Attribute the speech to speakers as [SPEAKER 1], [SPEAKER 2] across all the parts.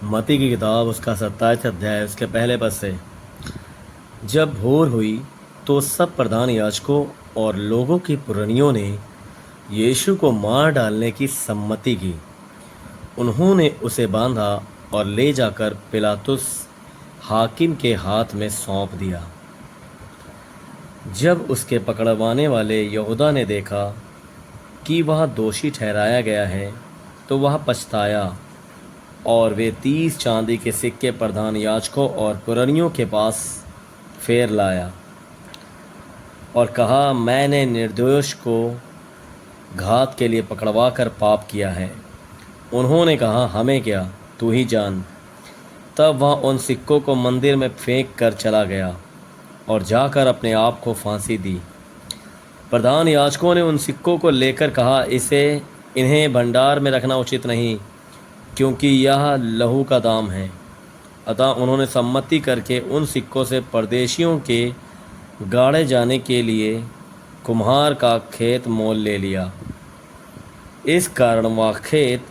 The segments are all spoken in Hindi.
[SPEAKER 1] मत्ती की किताब उसका 27 अध्याय उसके पहले पद से। जब भोर हुई तो सब प्रधान याजकों और लोगों की पुरनियों ने यीशु को मार डालने की सम्मति की। उन्होंने उसे बांधा और ले जाकर पिलातुस हाकिम के हाथ में सौंप दिया। जब उसके पकड़वाने वाले यहूदा ने देखा कि वह दोषी ठहराया गया है तो वह पछताया और वे 30 चांदी के सिक्के प्रधान याजकों और पुरनियों के पास फेर लाया और कहा, मैंने निर्दोष को घात के लिए पकड़वा कर पाप किया है। उन्होंने कहा, हमें क्या, तू ही जान। तब वह उन सिक्कों को मंदिर में फेंक कर चला गया और जाकर अपने आप को फांसी दी। प्रधान याजकों ने उन सिक्कों को लेकर कहा, इन्हें भंडार में रखना उचित नहीं, क्योंकि यह लहू का दाम है। अतः उन्होंने सम्मति करके उन सिक्कों से परदेशियों के गाड़े जाने के लिए कुम्हार का खेत मोल ले लिया। इस कारण वह खेत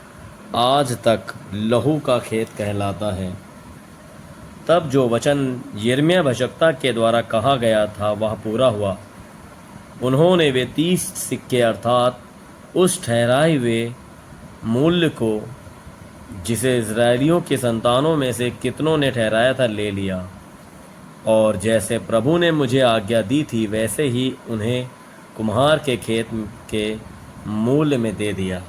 [SPEAKER 1] आज तक लहू का खेत कहलाता है। तब जो वचन यिर्मयाह भविष्यद्वक्ता के द्वारा कहा गया था वह पूरा हुआ। उन्होंने वे 30 सिक्के अर्थात उस ठहराए हुए मूल्य को जिसे इज़राइलियों के संतानों में से कितनों ने ठहराया था ले लिया, और जैसे प्रभु ने मुझे आज्ञा दी थी वैसे ही उन्हें कुम्हार के खेत के मूल्य में दे दिया।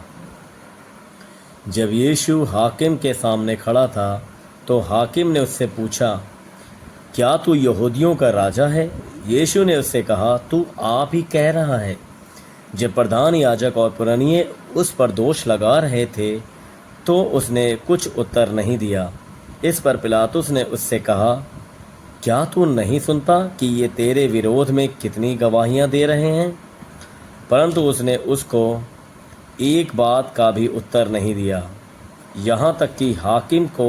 [SPEAKER 1] जब यीशु हाकिम के सामने खड़ा था तो हाकिम ने उससे पूछा, क्या तू यहूदियों का राजा है? यीशु ने उससे कहा, तू आप ही कह रहा है। जब प्रधान याजक और पुरनिये उस पर दोष लगा रहे थे तो उसने कुछ उत्तर नहीं दिया। इस पर पिलातुस ने उससे कहा, क्या तू नहीं सुनता कि ये तेरे विरोध में कितनी गवाहियां दे रहे हैं? परंतु उसने उसको एक बात का भी उत्तर नहीं दिया। यहाँ तक कि हाकिम को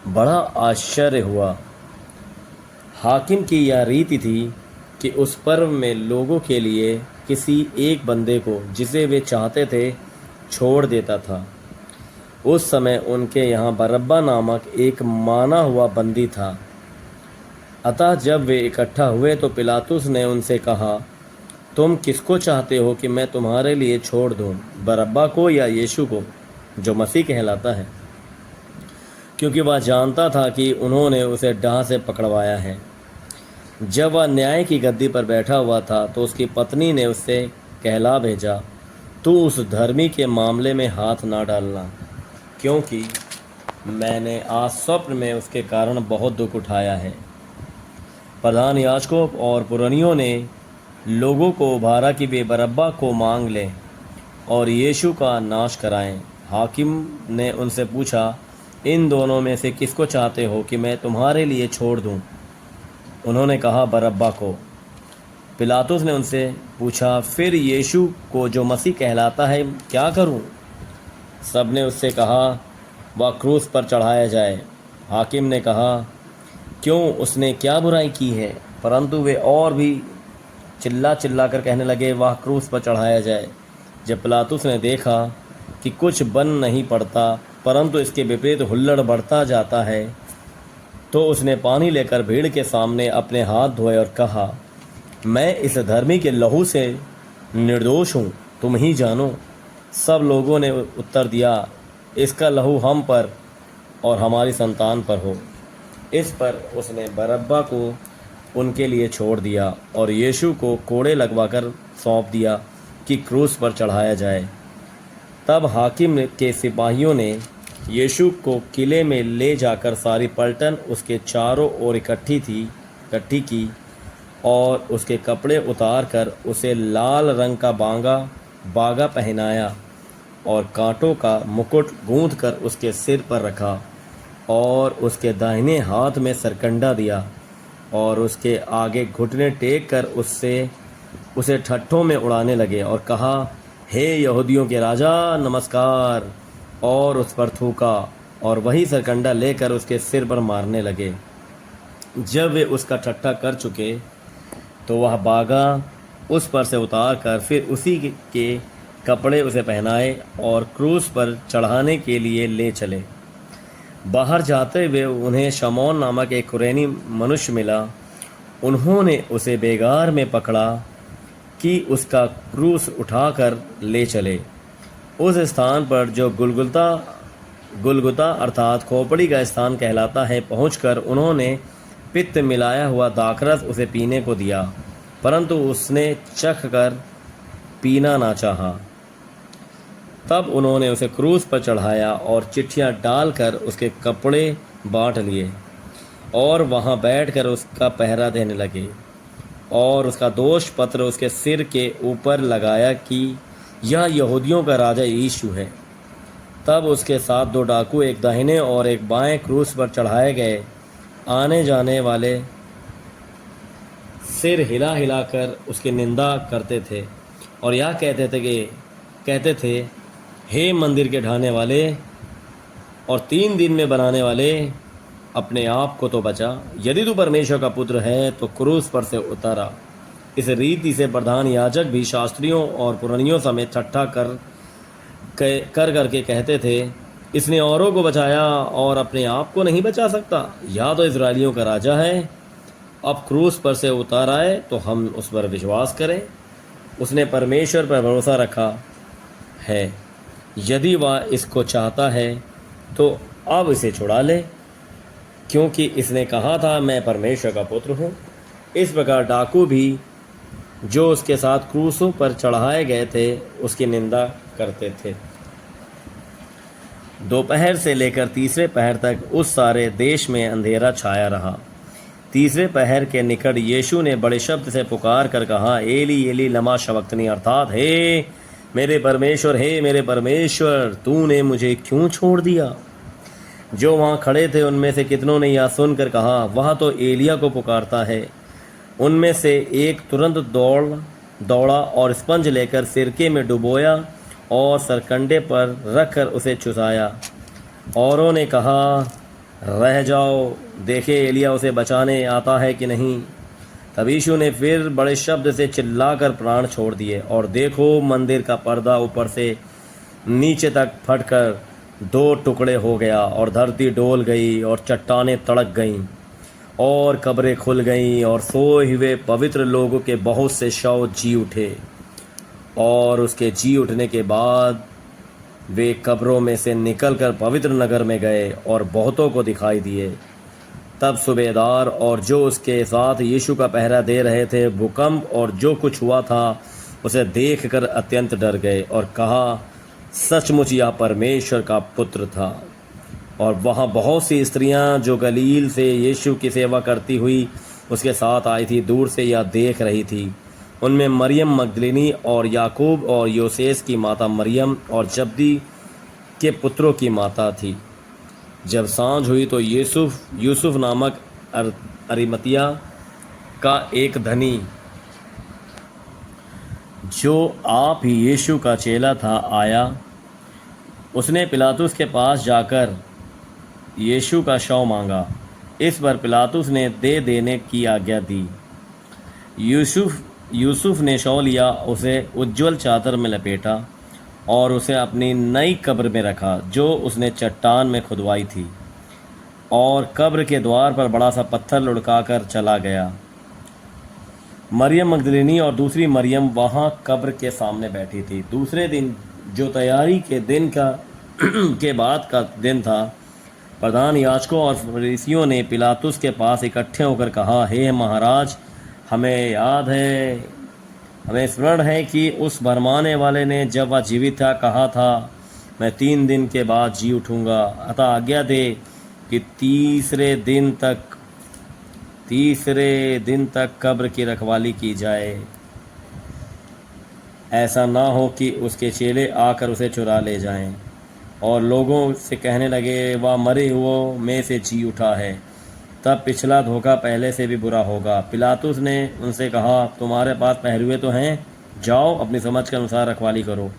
[SPEAKER 1] बड़ा आश्चर्य हुआ। हाकिम की यह रीति थी कि उस पर्व में लोगों के लिए किसी एक बंदे को जिसे वे चाहते थे छोड़ देता था। उस समय उनके यहाँ बरअब्बा नामक एक माना हुआ बंदी था। अतः जब वे इकट्ठा हुए तो पिलातुस ने उनसे कहा, तुम किसको चाहते हो कि मैं तुम्हारे लिए छोड़ दूं, बरअब्बा को या यीशु को, जो मसीह कहलाता है? क्योंकि वह जानता था कि उन्होंने उसे डाह से पकड़वाया है। जब वह न्याय की गद्दी पर बैठा हुआ था तो उसकी पत्नी ने उससे कहला भेजा, तू उस धर्मी के मामले में हाथ ना डालना, क्योंकि मैंने आज स्वप्न में उसके कारण बहुत दुख उठाया है। प्रधान याजकों और पुरनियों ने लोगों को उभारा कि वे बरअब्बा को मांग लें और यीशु का नाश कराएं। हाकिम ने उनसे पूछा, इन दोनों में से किसको चाहते हो कि मैं तुम्हारे लिए छोड़ दूं? उन्होंने कहा, बरअब्बा को। पिलातुस ने उनसे पूछा, फिर यीशु को जो मसीह कहलाता है क्या करूं? सब ने उससे कहा, वह क्रूस पर चढ़ाया जाए। हाकिम ने कहा, क्यों, उसने क्या बुराई की है? परंतु वे और भी चिल्ला कर कहने लगे, वह क्रूस पर चढ़ाया जाए। जब पिलातुस ने देखा कि कुछ बन नहीं पड़ता परंतु इसके विपरीत हुल्लड़ बढ़ता जाता है, तो उसने पानी लेकर भीड़ के सामने अपने हाथ धोए और कहा, मैं इस धर्मी के लहू से निर्दोष हूँ, तुम ही जानो। सब लोगों ने उत्तर दिया, इसका लहू हम पर और हमारी संतान पर हो। इस पर उसने बरअब्बा को उनके लिए छोड़ दिया और यीशु को कोड़े लगवाकर सौंप दिया कि क्रूस पर चढ़ाया जाए। तब हाकिम के सिपाहियों ने यीशु को किले में ले जाकर सारी पलटन उसके चारों ओर इकट्ठी की और उसके कपड़े उतार कर उसे लाल रंग का बागा पहनाया और कांटों का मुकुट गूंथ कर उसके सिर पर रखा और उसके दाहिने हाथ में सरकंडा दिया और उसके आगे घुटने टेक कर उसे ठट्ठों में उड़ाने लगे और कहा, हे यहूदियों के राजा, नमस्कार, और उस पर थूका और वही सरकंडा लेकर उसके सिर पर मारने लगे। जब वे उसका ठट्ठा कर चुके तो वह बागा उस पर से उतार कर फिर उसी के कपड़े उसे पहनाए और क्रूस पर चढ़ाने के लिए ले चले। बाहर जाते हुए उन्हें शमौन नामक एक कुरैनी मनुष्य मिला। उन्होंने उसे बेगार में पकड़ा कि उसका क्रूस उठाकर ले चले। उस स्थान पर जो गुलगुता गुलगुता अर्थात खोपड़ी का स्थान कहलाता है पहुंचकर उन्होंने पित्त मिलाया हुआ दाखरस उसे पीने को दिया, परंतु उसने चख कर पीना ना चाहा। तब उन्होंने उसे क्रूस पर चढ़ाया और चिट्ठियाँ डालकर उसके कपड़े बांट लिए और वहाँ बैठकर उसका पहरा देने लगे और उसका दोष पत्र उसके सिर के ऊपर लगाया कि यह यहूदियों का राजा यीशु है। तब उसके साथ 2 डाकू एक दाहिने और एक बाएं क्रूस पर चढ़ाए गए। आने जाने वाले सिर हिला हिलाकर उसकी निंदा करते थे और यह कहते थे, हे मंदिर के ढाने वाले और 3 दिन में बनाने वाले, अपने आप को तो बचा। यदि तू परमेश्वर का पुत्र है तो क्रूस पर से उतारा। इस रीति से प्रधान याजक भी शास्त्रियों और पुरानियों समेत ठट्ठा करके कहते थे, इसने औरों को बचाया और अपने आप को नहीं बचा सकता। या तो इजराइलियों का राजा है, अब क्रूस पर से उतार आए तो हम उस पर विश्वास करें। उसने परमेश्वर पर भरोसा रखा है। यदि वह इसको चाहता है तो अब इसे छुड़ा ले, क्योंकि इसने कहा था मैं परमेश्वर का पुत्र हूँ। इस प्रकार डाकू भी जो उसके साथ क्रूसों पर चढ़ाए गए थे उसकी निंदा करते थे। दोपहर से लेकर तीसरे पहर तक उस सारे देश में अंधेरा छाया रहा। तीसरे पहर के निकट यीशु ने बड़े शब्द से पुकार कर कहा, एली एली लमा शबक्तनी, अर्थात हे मेरे परमेश्वर तूने मुझे क्यों छोड़ दिया। जो वहाँ खड़े थे उनमें से कितनों ने यह सुनकर कहा, वह तो एलिया को पुकारता है। उनमें से एक तुरंत दौड़ा और स्पंज लेकर सिरके में डुबोया और सरकंडे पर रखकर उसे चुसाया। औरों ने कहा, रह जाओ, देखे एलिया उसे बचाने आता है कि नहीं। तब यीशु ने फिर बड़े शब्द से चिल्लाकर प्राण छोड़ दिए और देखो मंदिर का पर्दा ऊपर से नीचे तक फटकर 2 टुकड़े हो गया और धरती डोल गई और चट्टानें तड़क गईं और कब्रें खुल गईं और सोए हुए पवित्र लोगों के बहुत से शव जी उठे। और उसके जी उठने के बाद वे कब्रों में से निकलकर पवित्र नगर में गए और बहुतों को दिखाई दिए। तब सूबेदार और जो उसके साथ यीशु का पहरा दे रहे थे भूकंप और जो कुछ हुआ था उसे देखकर अत्यंत डर गए और कहा, सचमुच यह परमेश्वर का पुत्र था। और वहाँ बहुत सी स्त्रियाँ जो गलील से यीशु की सेवा करती हुई उसके साथ आई थी दूर से यह देख रही थी। उनमें मरियम मगदलिनी और याकूब और योसेस की माता मरियम और जब्दी के पुत्रों की माता थी। जब सांझ हुई तो यूसुफ नामक अरिमतिया का एक धनी जो आप ही यीशु का चेला था आया। उसने पिलातुस के पास जाकर यीशु का शव मांगा। इस पर पिलातुस ने दे देने की आज्ञा दी। यूसुफ ने शव लिया, उसे उज्ज्वल चादर में लपेटा और उसे अपनी नई कब्र में रखा जो उसने चट्टान में खुदवाई थी, और कब्र के द्वार पर बड़ा सा पत्थर लुढ़काकर चला गया। मरियम मगदलिनी और दूसरी मरियम वहाँ कब्र के सामने बैठी थी। दूसरे दिन जो तैयारी के दिन के बाद का दिन था, प्रधान याजकों और फरीसियों ने पिलातुस के पास इकट्ठे होकर कहा, हे महाराज, हमें स्मरण है कि उस भरमाने वाले ने जब वह जीवित था कहा था, मैं 3 दिन के बाद जी उठूँगा। अतः आज्ञा दे कि तीसरे दिन तक कब्र की रखवाली की जाए, ऐसा ना हो कि उसके चेले आकर उसे चुरा ले जाएं और लोगों से कहने लगे, वह मरे हुओं में से जी उठा है। तब पिछला धोखा पहले से भी बुरा होगा। पिलातुस ने उनसे कहा, तुम्हारे पास पहरुए तो हैं, जाओ अपनी समझ के अनुसार रखवाली करो।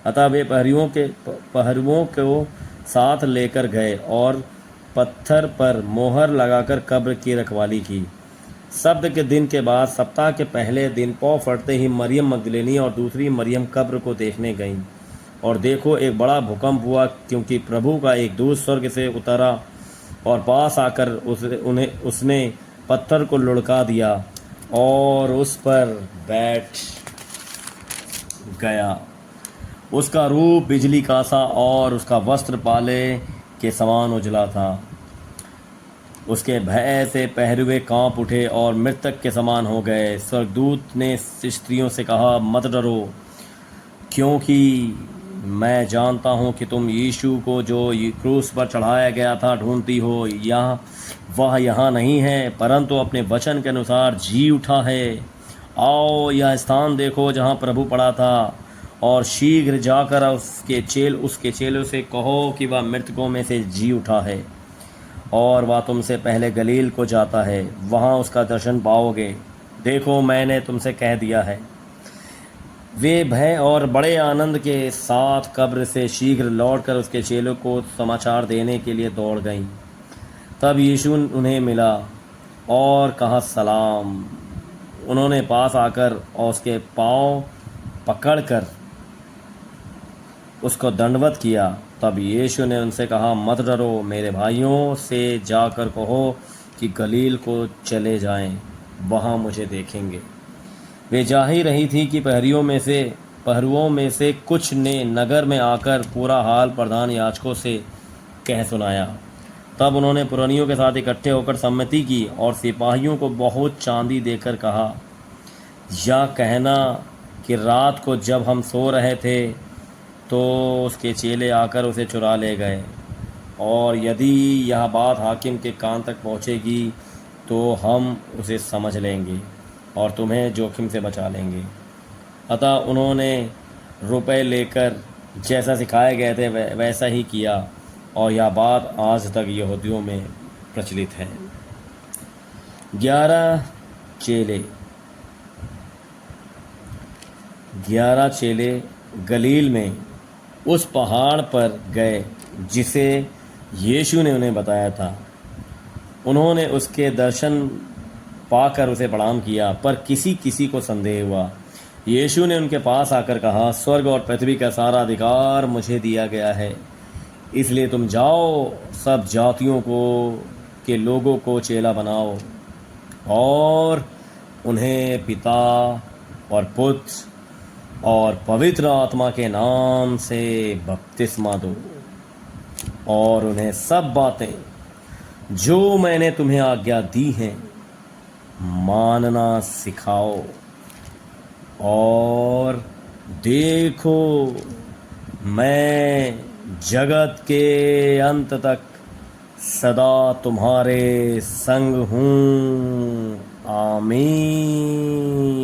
[SPEAKER 1] अतः वे पहरुओं को साथ लेकर गए और पत्थर पर मोहर लगाकर कब्र की रखवाली की। सब्त के दिन के बाद सप्ताह के पहले दिन पौ फटते ही मरियम मगदलिनी और दूसरी मरियम कब्र को देखने गईं। और देखो, एक बड़ा भूकंप हुआ, क्योंकि प्रभु का एक दूत स्वर्ग से उतरा और पास आकर उसने पत्थर को लुढ़का दिया और उस पर बैठ गया। उसका रूप बिजली का सा और उसका वस्त्र पाले के समान उजला था। उसके भय से पहरुए कांप उठे और मृतक के समान हो गए। स्वर्गदूत ने स्त्रियों से कहा, मत डरो, क्योंकि मैं जानता हूँ कि तुम यीशु को जो क्रूस पर चढ़ाया गया था ढूंढती हो। वह यहाँ नहीं है, परंतु अपने वचन के अनुसार जी उठा है। आओ यह स्थान देखो जहाँ प्रभु पड़ा था, और शीघ्र जाकर उसके चेलों से कहो कि वह मृतकों में से जी उठा है, और वह तुमसे पहले गलील को जाता है, वहाँ उसका दर्शन पाओगे। देखो, मैंने तुमसे कह दिया है। वे भय और बड़े आनंद के साथ कब्र से शीघ्र लौटकर उसके चेलों को समाचार देने के लिए दौड़ गईं। तब यीशु उन्हें मिला और कहा, सलाम। उन्होंने पास आकर और उसके पांव पकड़कर उसको दंडवत किया। तब यीशु ने उनसे कहा, मत डरो, मेरे भाइयों से जाकर कहो कि गलील को चले जाएं, वहाँ मुझे देखेंगे। वे जा ही रही थी कि पहरुओं में से कुछ ने नगर में आकर पूरा हाल प्रधान याजकों से कह सुनाया। तब उन्होंने पुरनियों के साथ इकट्ठे होकर सम्मति की और सिपाहियों को बहुत चांदी देकर कहा, या कहना कि रात को जब हम सो रहे थे तो उसके चेले आकर उसे चुरा ले गए, और यदि यह बात हाकिम के कान तक पहुंचेगी तो हम उसे समझ लेंगे और तुम्हें जोखिम से बचा लेंगे। अतः उन्होंने रुपए लेकर जैसा सिखाए गए थे वैसा ही किया, और यह बात आज तक यहूदियों में प्रचलित है। 11 चेले गलील में उस पहाड़ पर गए जिसे यीशु ने उन्हें बताया था। उन्होंने उसके दर्शन पाकर उसे प्रणाम किया, पर किसी किसी को संदेह हुआ। यीशु ने उनके पास आकर कहा, स्वर्ग और पृथ्वी का सारा अधिकार मुझे दिया गया है, इसलिए तुम जाओ, सब जातियों के लोगों को चेला बनाओ और उन्हें पिता और पुत्र और पवित्र आत्मा के नाम से बपतिस्मा दो, और उन्हें सब बातें जो मैंने तुम्हें आज्ञा दी हैं मानना सिखाओ। और देखो, मैं जगत के अंत तक सदा तुम्हारे संग हूँ। आमीन।